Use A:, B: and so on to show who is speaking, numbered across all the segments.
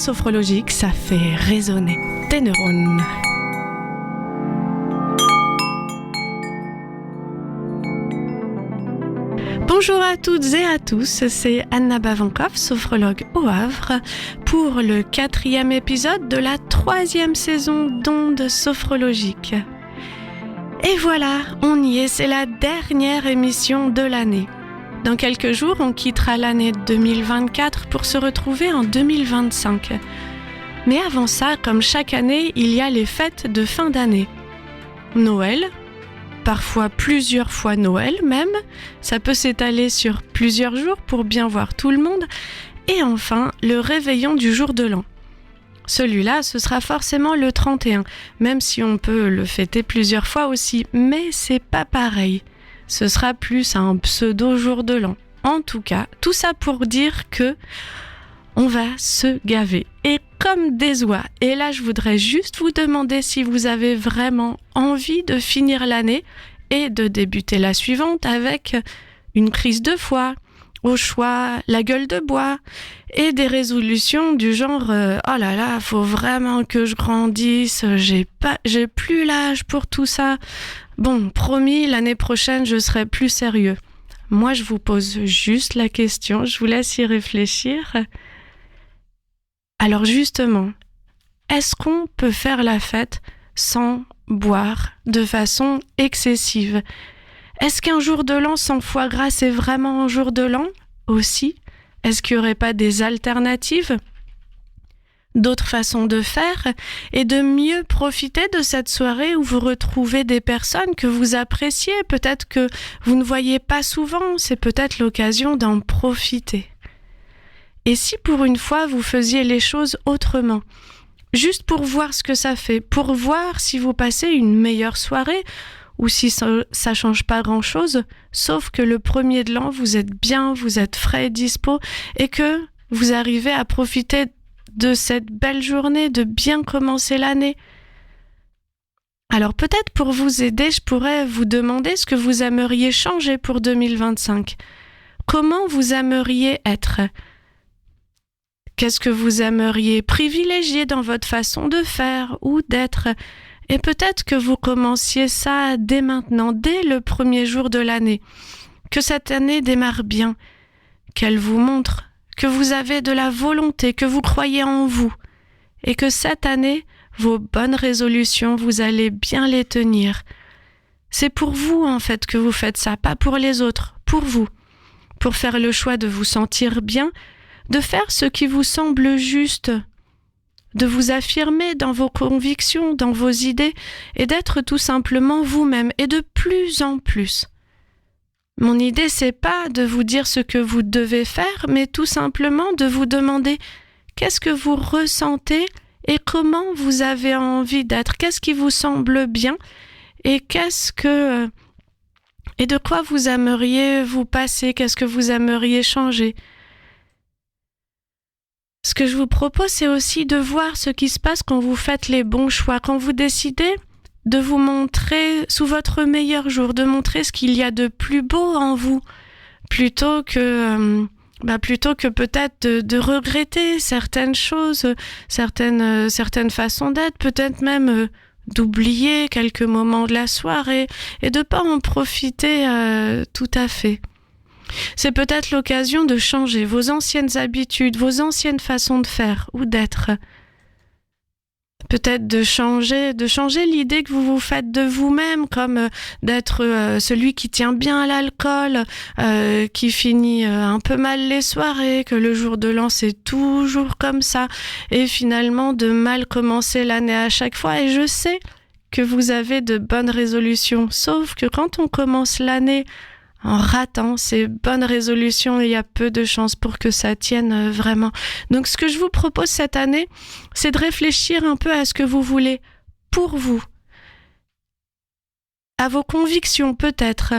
A: sophrologique, ça fait résonner tes neurones. Bonjour à toutes et à tous, c'est Anna Bavankoff, sophrologue au Havre, pour le 4e épisode de la 3e saison d'Ondes sophrologiques. Et voilà, on y est, c'est la dernière émission de l'année. Dans quelques jours, on quittera l'année 2024 pour se retrouver en 2025. Mais avant ça, comme chaque année, il y a les fêtes de fin d'année. Noël, parfois plusieurs fois Noël même, ça peut s'étaler sur plusieurs jours pour bien voir tout le monde. Et enfin, le réveillon du jour de l'an. Celui-là, ce sera forcément le 31, même si on peut le fêter plusieurs fois aussi, mais c'est pas pareil. Ce sera plus un pseudo jour de l'an. En tout cas, tout ça pour dire que on va se gaver. Et comme des oies. Et là, je voudrais juste vous demander si vous avez vraiment envie de finir l'année et de débuter la suivante avec une crise de foie, au choix la gueule de bois et des résolutions du genre oh là là, faut vraiment que je grandisse, j'ai plus l'âge pour tout ça. Bon, promis, l'année prochaine, je serai plus sérieux. Moi, je vous pose juste la question, je vous laisse y réfléchir. Alors justement, est-ce qu'on peut faire la fête sans boire de façon excessive ? Est-ce qu'un jour de l'an sans foie gras, c'est vraiment un jour de l'an aussi ? Est-ce qu'il n'y aurait pas des alternatives ? D'autres façons de faire et de mieux profiter de cette soirée où vous retrouvez des personnes que vous appréciez, peut-être que vous ne voyez pas souvent, c'est peut-être l'occasion d'en profiter. Et si pour une fois vous faisiez les choses autrement, juste pour voir ce que ça fait, pour voir si vous passez une meilleure soirée ou si ça change pas grand-chose, sauf que le premier de l'an, vous êtes bien, vous êtes frais et dispo et que vous arrivez à profiter de cette belle journée, de bien commencer l'année. Alors peut-être pour vous aider, je pourrais vous demander ce que vous aimeriez changer pour 2025. Comment vous aimeriez être ? Qu'est-ce que vous aimeriez privilégier dans votre façon de faire ou d'être ? Et peut-être que vous commenciez ça dès maintenant, dès le premier jour de l'année. Que cette année démarre bien, qu'elle vous montre que vous avez de la volonté, que vous croyez en vous, et que cette année, vos bonnes résolutions, vous allez bien les tenir. C'est pour vous, en fait, que vous faites ça, pas pour les autres, pour vous. Pour faire le choix de vous sentir bien, de faire ce qui vous semble juste, de vous affirmer dans vos convictions, dans vos idées, et d'être tout simplement vous-même, et de plus en plus. Mon idée, c'est pas de vous dire ce que vous devez faire, mais tout simplement de vous demander qu'est-ce que vous ressentez et comment vous avez envie d'être, qu'est-ce qui vous semble bien et et de quoi vous aimeriez vous passer, qu'est-ce que vous aimeriez changer. Ce que je vous propose, c'est aussi de voir ce qui se passe quand vous faites les bons choix, quand vous décidez de vous montrer sous votre meilleur jour, de montrer ce qu'il y a de plus beau en vous, plutôt que peut-être de regretter certaines choses, certaines façons d'être, peut-être même d'oublier quelques moments de la soirée et de pas en profiter tout à fait. C'est peut-être l'occasion de changer vos anciennes habitudes, vos anciennes façons de faire ou d'être. Peut-être de changer l'idée que vous vous faites de vous-même, comme d'être celui qui tient bien à l'alcool, qui finit un peu mal les soirées, que le jour de l'an c'est toujours comme ça, et finalement de mal commencer l'année à chaque fois. Et je sais que vous avez de bonnes résolutions, sauf que quand on commence l'année en ratant ces bonnes résolutions, il y a peu de chances pour que ça tienne vraiment. Donc ce que je vous propose cette année, c'est de réfléchir un peu à ce que vous voulez pour vous, à vos convictions peut-être,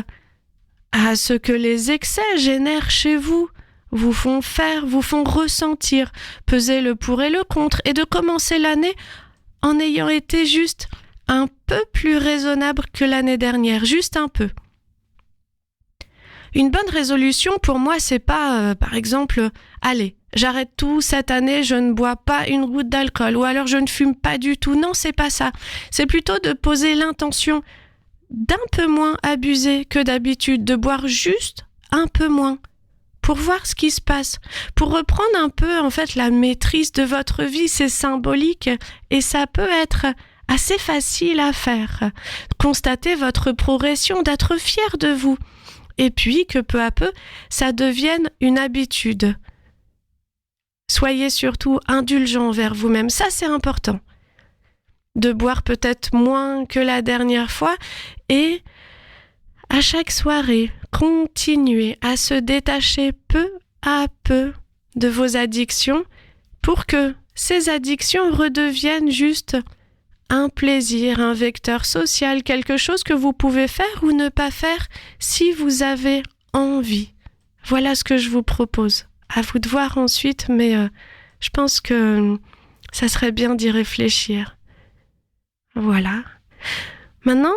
A: à ce que les excès génèrent chez vous, vous font faire, vous font ressentir, peser le pour et le contre, et de commencer l'année en ayant été juste un peu plus raisonnable que l'année dernière, juste un peu. Une bonne résolution pour moi, c'est pas, par exemple, allez, j'arrête tout, cette année, je ne bois pas une goutte d'alcool, ou alors je ne fume pas du tout. Non, c'est pas ça. C'est plutôt de poser l'intention d'un peu moins abuser que d'habitude, de boire juste un peu moins, pour voir ce qui se passe, pour reprendre un peu, en fait, la maîtrise de votre vie. C'est symbolique et ça peut être assez facile à faire. Constater votre progression, d'être fier de vous. Et puis que peu à peu, ça devienne une habitude. Soyez surtout indulgents envers vous-même, ça c'est important. De boire peut-être moins que la dernière fois et à chaque soirée, continuez à se détacher peu à peu de vos addictions pour que ces addictions redeviennent juste un plaisir, un vecteur social, quelque chose que vous pouvez faire ou ne pas faire si vous avez envie. Voilà ce que je vous propose. À vous de voir ensuite, mais je pense que ça serait bien d'y réfléchir. Voilà. Maintenant,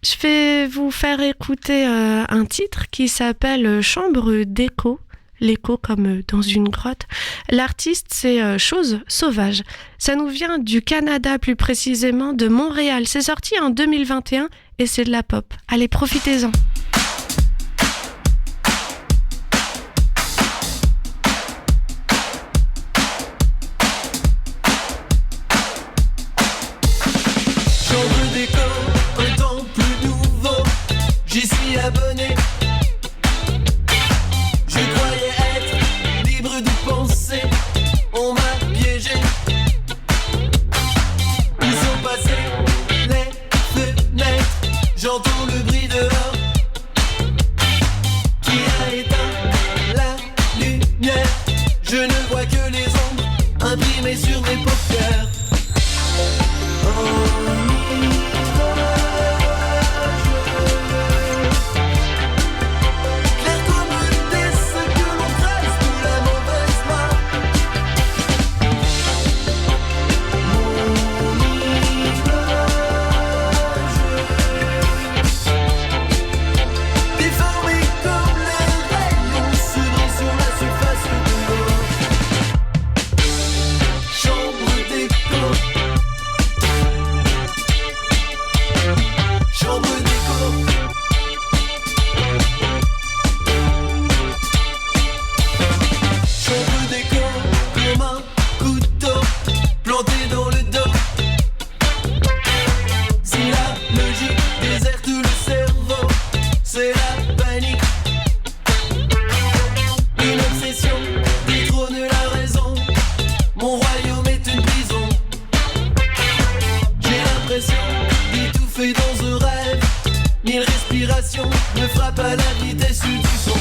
A: je vais vous faire écouter un titre qui s'appelle Chambre d'écho. L'écho comme dans une grotte. L'artiste, c'est Chose Sauvage. Ça nous vient du Canada, plus précisément de Montréal. C'est sorti en 2021 et c'est de la pop. Allez, profitez-en.
B: Chambre d'écho, un temps plus nouveau. J'y suis abonné. Je croyais être libre de penser, on m'a piégé. Où sont passées les fenêtres? J'entends le bruit dehors. Qui a éteint la lumière? Je ne vois que les ombres imprimées sur mes paupières. Me frappe à la vitesse du son.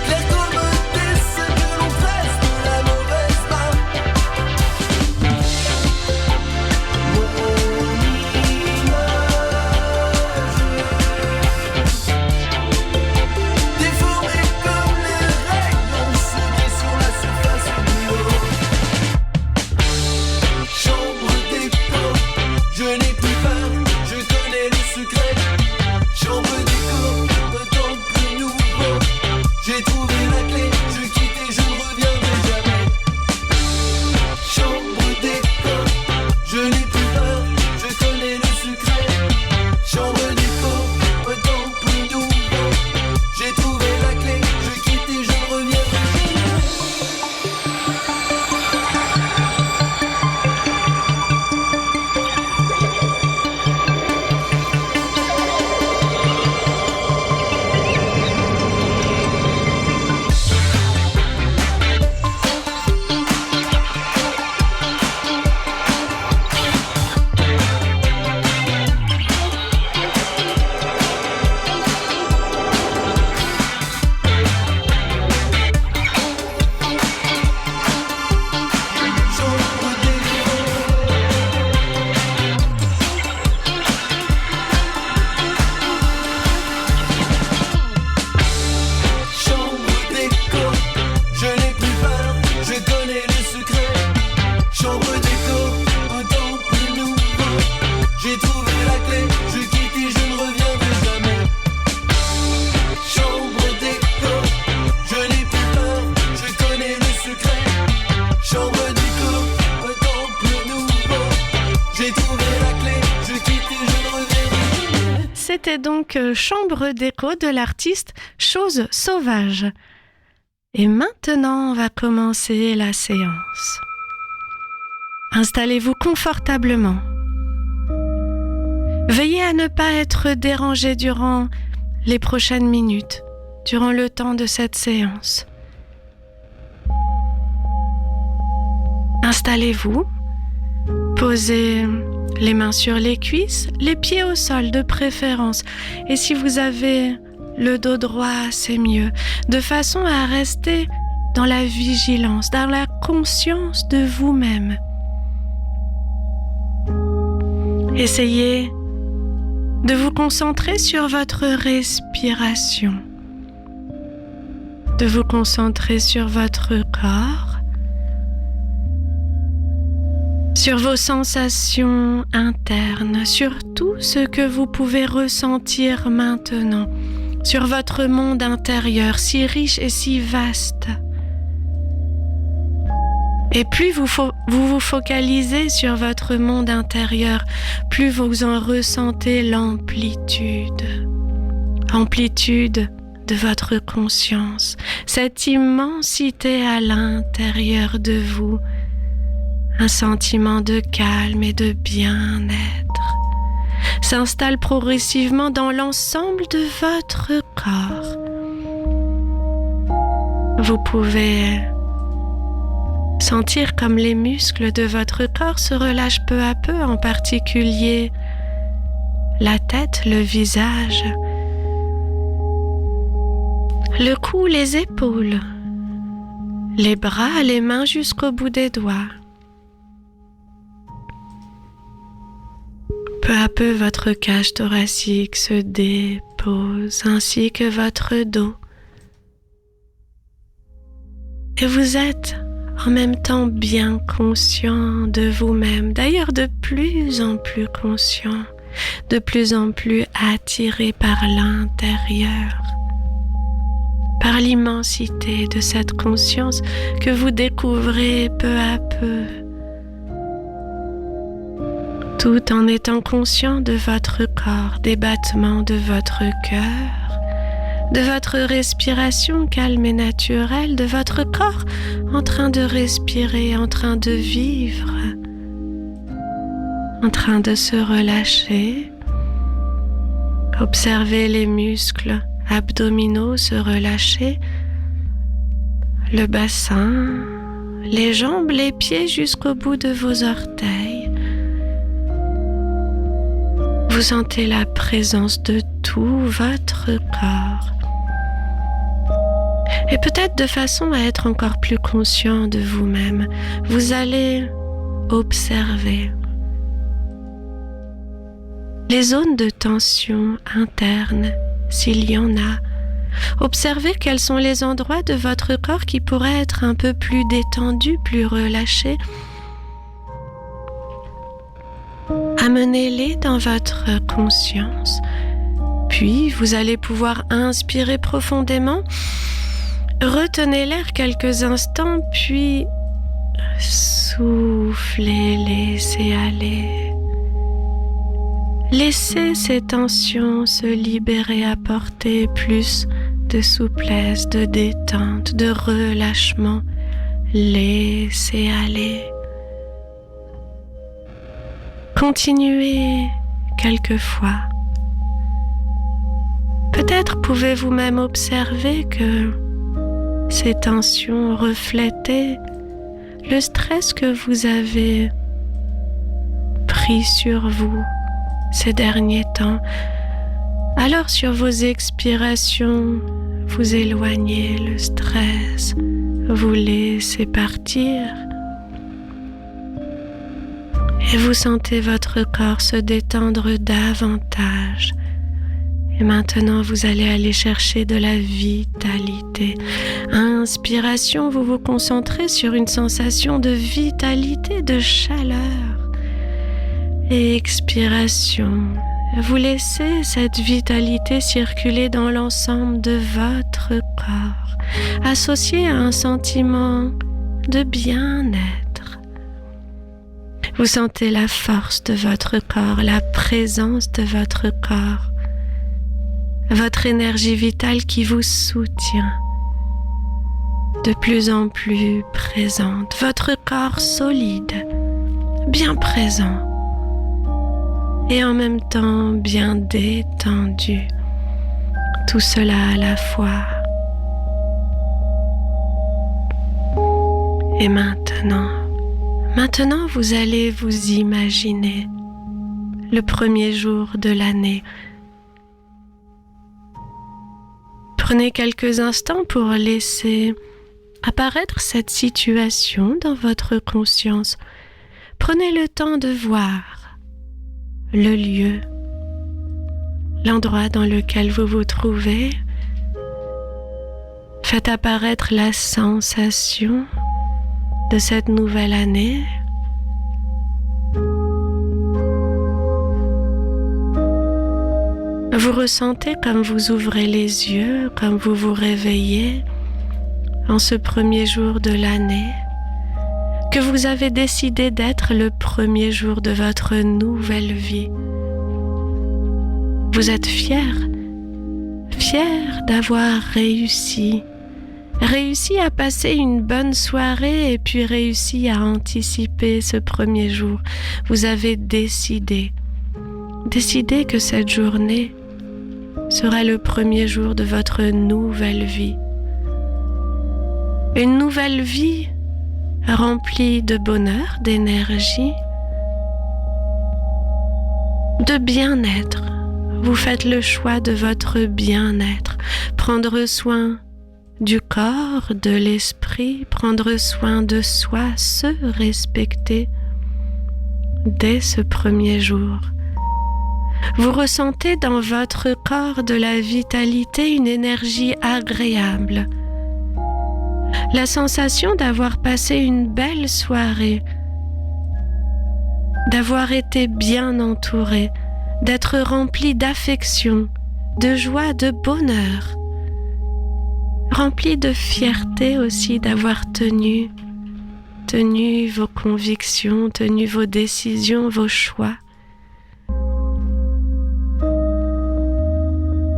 B: Clair comme des ce que l'on presse de la mauvaise main. Mon image déformée comme les rayons semés sur la surface de l'eau. Chambre d'écho. J'ai trouvé la clé, je quitte et je ne reviendrai jamais. Chambre d'écho, je n'ai plus peur, je connais le secret. Chambre d'écho, un temple nouveau. J'ai trouvé la clé, je quitte et je ne reviendrai jamais.
A: C'était donc Chambre d'écho de l'artiste Chose Sauvage. Et maintenant, on va commencer la séance. Installez-vous confortablement. Veillez à ne pas être dérangé durant les prochaines minutes, durant le temps de cette séance. Installez-vous, posez les mains sur les cuisses, les pieds au sol de préférence. Et si vous avez le dos droit, c'est mieux, de façon à rester dans la vigilance, dans la conscience de vous-même. Essayez de vous concentrer sur votre respiration, de vous concentrer sur votre corps, sur vos sensations internes, sur tout ce que vous pouvez ressentir maintenant, sur votre monde intérieur si riche et si vaste. Et plus vous vous focalisez sur votre monde intérieur, plus vous en ressentez l'amplitude de votre conscience, cette immensité à l'intérieur de vous, un sentiment de calme et de bien-être s'installe progressivement dans l'ensemble de votre corps. Vous pouvez sentir comme les muscles de votre corps se relâchent peu à peu, en particulier la tête, le visage, le cou, les épaules, les bras, les mains jusqu'au bout des doigts. Peu à peu, votre cage thoracique se dépose, ainsi que votre dos. Et vous êtes en même temps bien conscient de vous-même, d'ailleurs de plus en plus conscient, de plus en plus attiré par l'intérieur, par l'immensité de cette conscience que vous découvrez peu à peu, tout en étant conscient de votre corps, des battements de votre cœur, de votre respiration calme et naturelle, de votre corps en train de respirer, en train de vivre, en train de se relâcher. Observez les muscles abdominaux se relâcher, le bassin, les jambes, les pieds jusqu'au bout de vos orteils. Vous sentez la présence de tout votre corps. Et peut-être de façon à être encore plus conscient de vous-même, vous allez observer les zones de tension interne, s'il y en a. Observez quels sont les endroits de votre corps qui pourraient être un peu plus détendus, plus relâchés. Amenez-les dans votre conscience, puis vous allez pouvoir inspirer profondément. Retenez l'air quelques instants, puis soufflez, laissez aller. Laissez ces tensions se libérer, apporter plus de souplesse, de détente, de relâchement. Laissez aller. Continuez quelquefois. Peut-être pouvez-vous même observer que ces tensions reflétaient le stress que vous avez pris sur vous ces derniers temps. Alors sur vos expirations, vous éloignez le stress, vous laissez partir et vous sentez votre corps se détendre davantage. Et maintenant, vous allez aller chercher de la vitalité. Inspiration, vous vous concentrez sur une sensation de vitalité, de chaleur. et expiration. Vous laissez cette vitalité circuler dans l'ensemble de votre corps, associé à un sentiment de bien-être. Vous sentez la force de votre corps, la présence de votre corps, votre énergie vitale qui vous soutient, de plus en plus présente, votre corps solide, bien présent, et en même temps bien détendu, tout cela à la fois. Et maintenant, vous allez vous imaginer le premier jour de l'année. Prenez quelques instants pour laisser apparaître cette situation dans votre conscience. Prenez le temps de voir le lieu, l'endroit dans lequel vous vous trouvez. Faites apparaître la sensation de cette nouvelle année. Vous ressentez comme vous ouvrez les yeux, comme vous vous réveillez en ce premier jour de l'année, que vous avez décidé d'être le premier jour de votre nouvelle vie. Vous êtes fier d'avoir réussi à passer une bonne soirée et puis réussi à anticiper ce premier jour. Vous avez décidé que cette journée sera le premier jour de votre nouvelle vie. Une nouvelle vie remplie de bonheur, d'énergie, de bien-être. Vous faites le choix de votre bien-être, prendre soin du corps, de l'esprit, prendre soin de soi, se respecter dès ce premier jour. Vous ressentez dans votre corps de la vitalité, une énergie agréable. La sensation d'avoir passé une belle soirée, d'avoir été bien entouré, d'être rempli d'affection, de joie, de bonheur, rempli de fierté aussi d'avoir tenu vos convictions, tenu vos décisions, vos choix.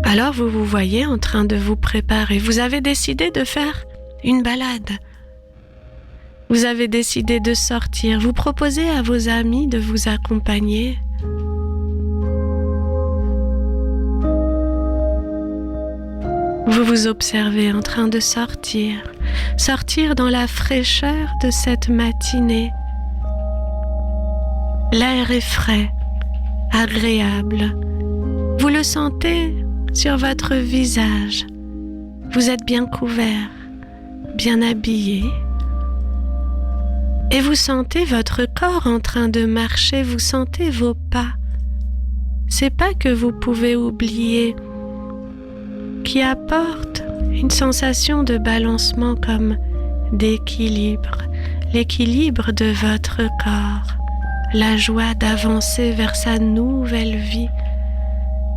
A: Alors vous vous voyez en train de vous préparer. Vous avez décidé de faire une balade. Vous avez décidé de sortir. Vous proposez à vos amis de vous accompagner. Vous vous observez en train de sortir dans la fraîcheur de cette matinée. L'air est frais, agréable. Vous le sentez sur votre visage. Vous êtes bien couvert, bien habillé. Et vous sentez votre corps en train de marcher, vous sentez vos pas. Ces pas que vous pouvez oublier, qui apportent une sensation de balancement comme d'équilibre, l'équilibre de votre corps, la joie d'avancer vers sa nouvelle vie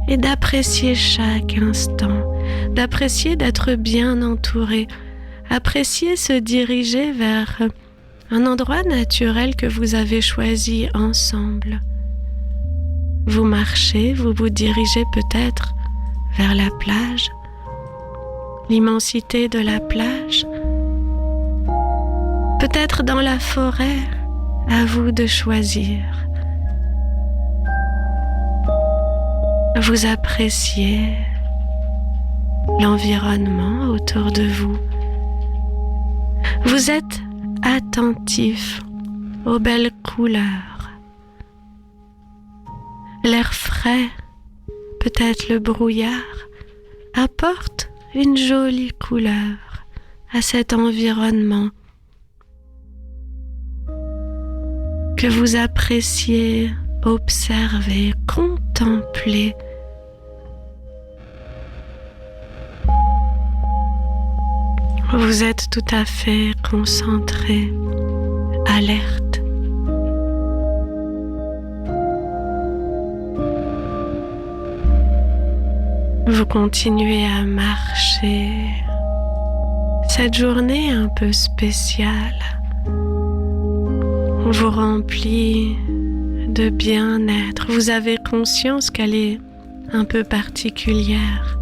A: et d'apprécier chaque instant, d'apprécier d'être bien entouré, apprécier se diriger vers un endroit naturel que vous avez choisi ensemble. Vous marchez, vous vous dirigez peut-être vers la plage, l'immensité de la plage, peut-être dans la forêt, à vous de choisir. Vous appréciez l'environnement autour de vous. Vous êtes attentif aux belles couleurs. L'air frais, peut-être le brouillard, apporte une jolie couleur à cet environnement que vous appréciez observer, contempler. Vous êtes tout à fait concentré, alerte. Vous continuez à marcher. Cette journée un peu spéciale vous remplit de bien-être. Vous avez conscience qu'elle est un peu particulière.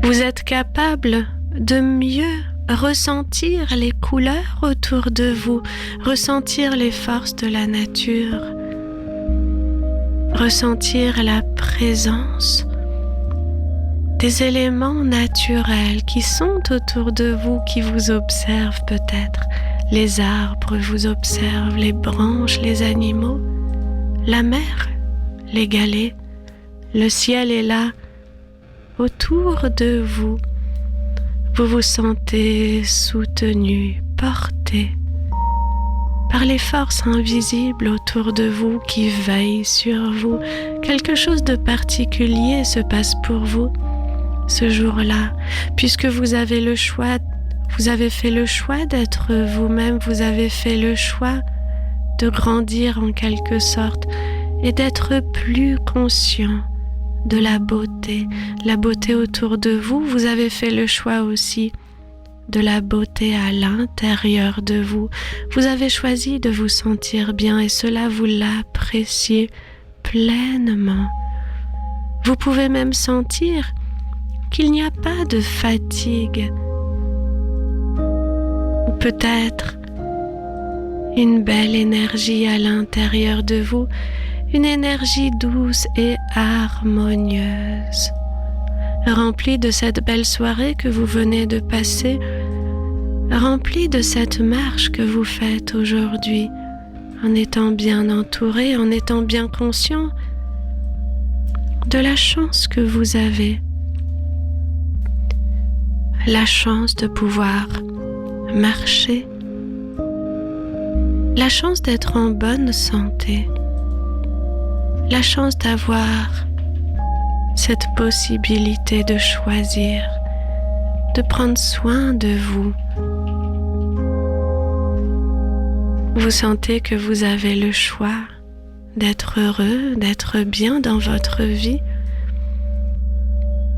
A: Vous êtes capable de mieux ressentir les couleurs autour de vous, ressentir les forces de la nature, ressentir la présence des éléments naturels qui sont autour de vous, qui vous observent peut-être. Les arbres vous observent, les branches, les animaux, la mer, les galets, le ciel est là, autour de vous. Vous vous sentez soutenu, porté par les forces invisibles autour de vous qui veillent sur vous. Quelque chose de particulier se passe pour vous ce jour-là, puisque vous avez le choix. Vous avez fait le choix d'être vous-même, vous avez fait le choix de grandir en quelque sorte et d'être plus conscient de la beauté autour de vous. Vous avez fait le choix aussi de la beauté à l'intérieur de vous. Vous avez choisi de vous sentir bien et cela vous l'appréciez pleinement. Vous pouvez même sentir qu'il n'y a pas de fatigue. Ou peut-être une belle énergie à l'intérieur de vous, une énergie douce et harmonieuse, remplie de cette belle soirée que vous venez de passer, remplie de cette marche que vous faites aujourd'hui, en étant bien entouré, en étant bien conscient de la chance que vous avez, la chance de pouvoir marcher, la chance d'être en bonne santé, la chance d'avoir cette possibilité de choisir, de prendre soin de vous. Vous sentez que vous avez le choix d'être heureux, d'être bien dans votre vie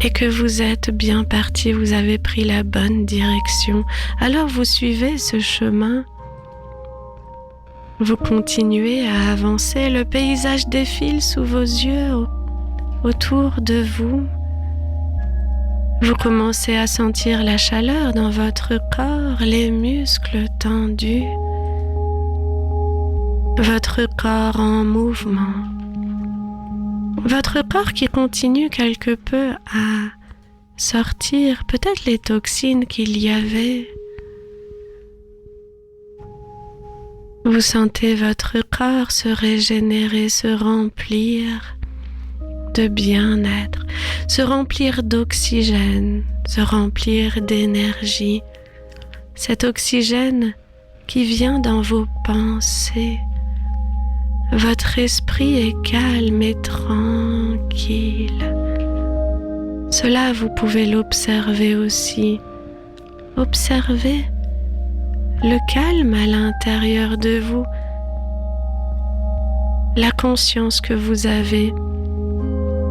A: et que vous êtes bien parti, vous avez pris la bonne direction. Alors vous suivez ce chemin. Vous continuez à avancer, le paysage défile sous vos yeux, autour de vous. Vous commencez à sentir la chaleur dans votre corps, les muscles tendus, votre corps en mouvement. Votre corps qui continue quelque peu à sortir peut-être les toxines qu'il y avait. Vous sentez votre corps se régénérer, se remplir de bien-être, se remplir d'oxygène, se remplir d'énergie. Cet oxygène qui vient dans vos pensées. Votre esprit est calme et tranquille. Cela, vous pouvez l'observer aussi. Observez le calme à l'intérieur de vous, la conscience que vous avez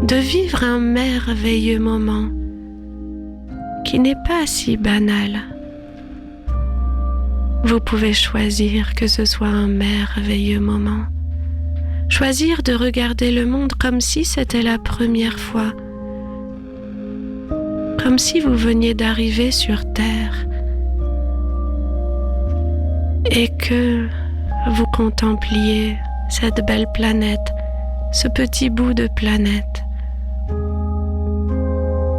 A: de vivre un merveilleux moment qui n'est pas si banal. Vous pouvez choisir que ce soit un merveilleux moment. Choisir de regarder le monde comme si c'était la première fois, comme si vous veniez d'arriver sur Terre et que vous contempliez cette belle planète, ce petit bout de planète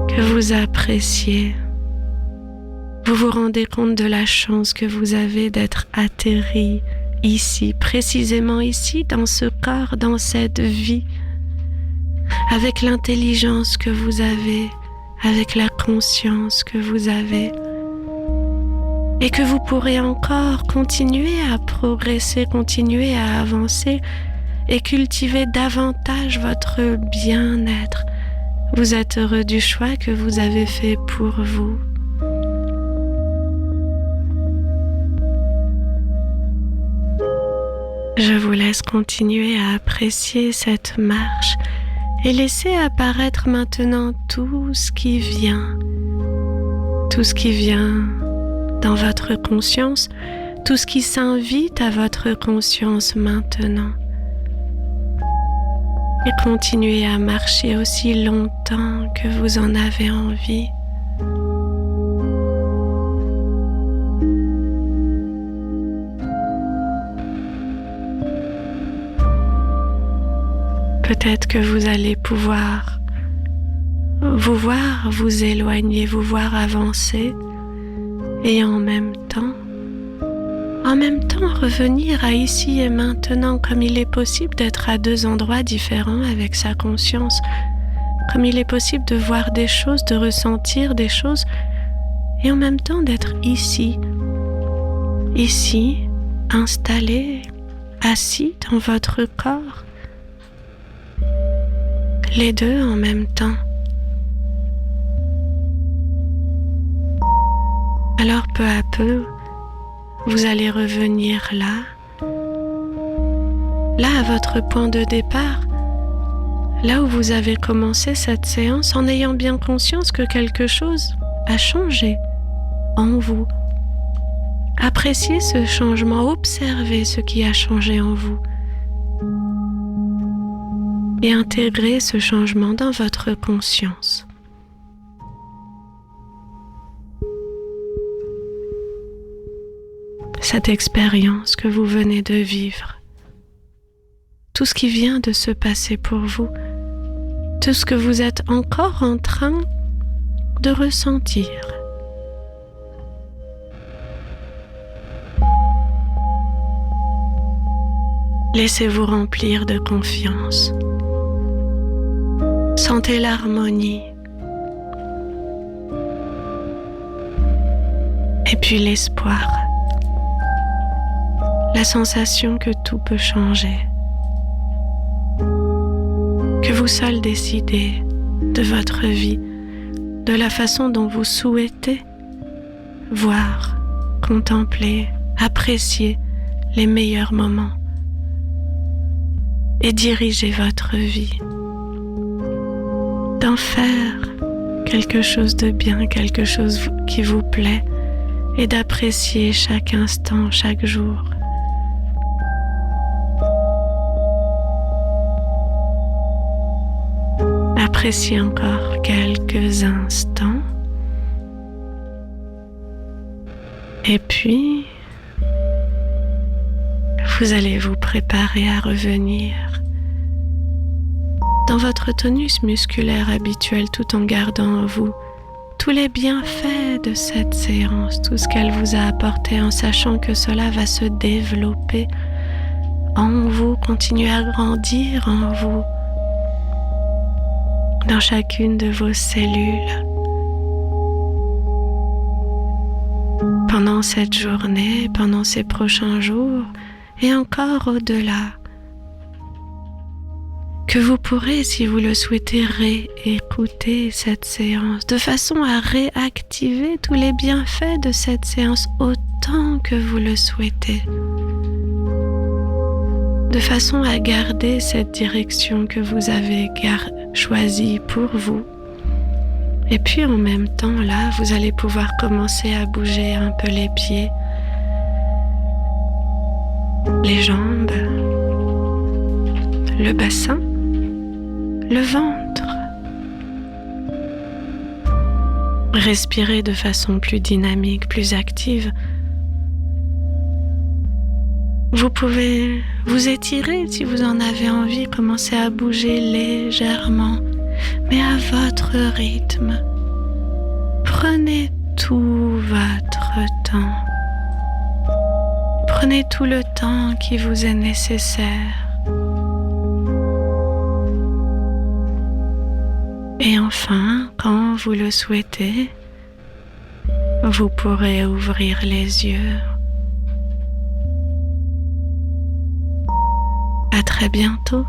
A: que vous appréciez. Vous vous rendez compte de la chance que vous avez d'être atterri ici, précisément ici, dans ce corps, dans cette vie, avec l'intelligence que vous avez, avec la conscience que vous avez, et que vous pourrez encore continuer à progresser, continuer à avancer et cultiver davantage votre bien-être. Vous êtes heureux du choix que vous avez fait pour vous. Je vous laisse continuer à apprécier cette marche Et laissez apparaître maintenant tout ce qui vient dans votre conscience, tout ce qui s'invite à votre conscience maintenant. Et continuez à marcher aussi longtemps que vous en avez envie. Peut-être que vous allez pouvoir vous voir vous éloigner, vous voir avancer et en même temps revenir à ici et maintenant, comme il est possible d'être à deux endroits différents avec sa conscience, comme il est possible de voir des choses, de ressentir des choses et en même temps d'être ici, installé, assis dans votre corps. Les deux en même temps. Alors peu à peu, vous allez revenir là à votre point de départ, là où vous avez commencé cette séance, en ayant bien conscience que quelque chose a changé en vous. Appréciez ce changement, observez ce qui a changé en vous. Et intégrez ce changement dans votre conscience. Cette expérience que vous venez de vivre, tout ce qui vient de se passer pour vous, tout ce que vous êtes encore en train de ressentir. Laissez-vous remplir de confiance. Sentez l'harmonie. Et puis l'espoir. La sensation que tout peut changer. Que vous seul décidez de votre vie, de la façon dont vous souhaitez voir, contempler, apprécier les meilleurs moments et diriger votre vie. D'en faire quelque chose de bien, quelque chose qui vous plaît et d'apprécier chaque instant, chaque jour. Appréciez encore quelques instants et puis vous allez vous préparer à revenir dans votre tonus musculaire habituel tout en gardant en vous tous les bienfaits de cette séance, tout ce qu'elle vous a apporté en sachant que cela va se développer en vous, continuer à grandir en vous, dans chacune de vos cellules. Pendant cette journée, pendant ces prochains jours et encore au-delà, que vous pourrez, si vous le souhaitez, réécouter cette séance de façon à réactiver tous les bienfaits de cette séance autant que vous le souhaitez, de façon à garder cette direction que vous avez choisie pour vous. Et puis en même temps, là, vous allez pouvoir commencer à bouger un peu les pieds, les jambes, le bassin, le ventre. Respirez de façon plus dynamique, plus active. Vous pouvez vous étirer si vous en avez envie, commencer à bouger légèrement, mais à votre rythme. Prenez tout votre temps. Prenez tout le temps qui vous est nécessaire. Et enfin, quand vous le souhaitez, vous pourrez ouvrir les yeux. À très bientôt.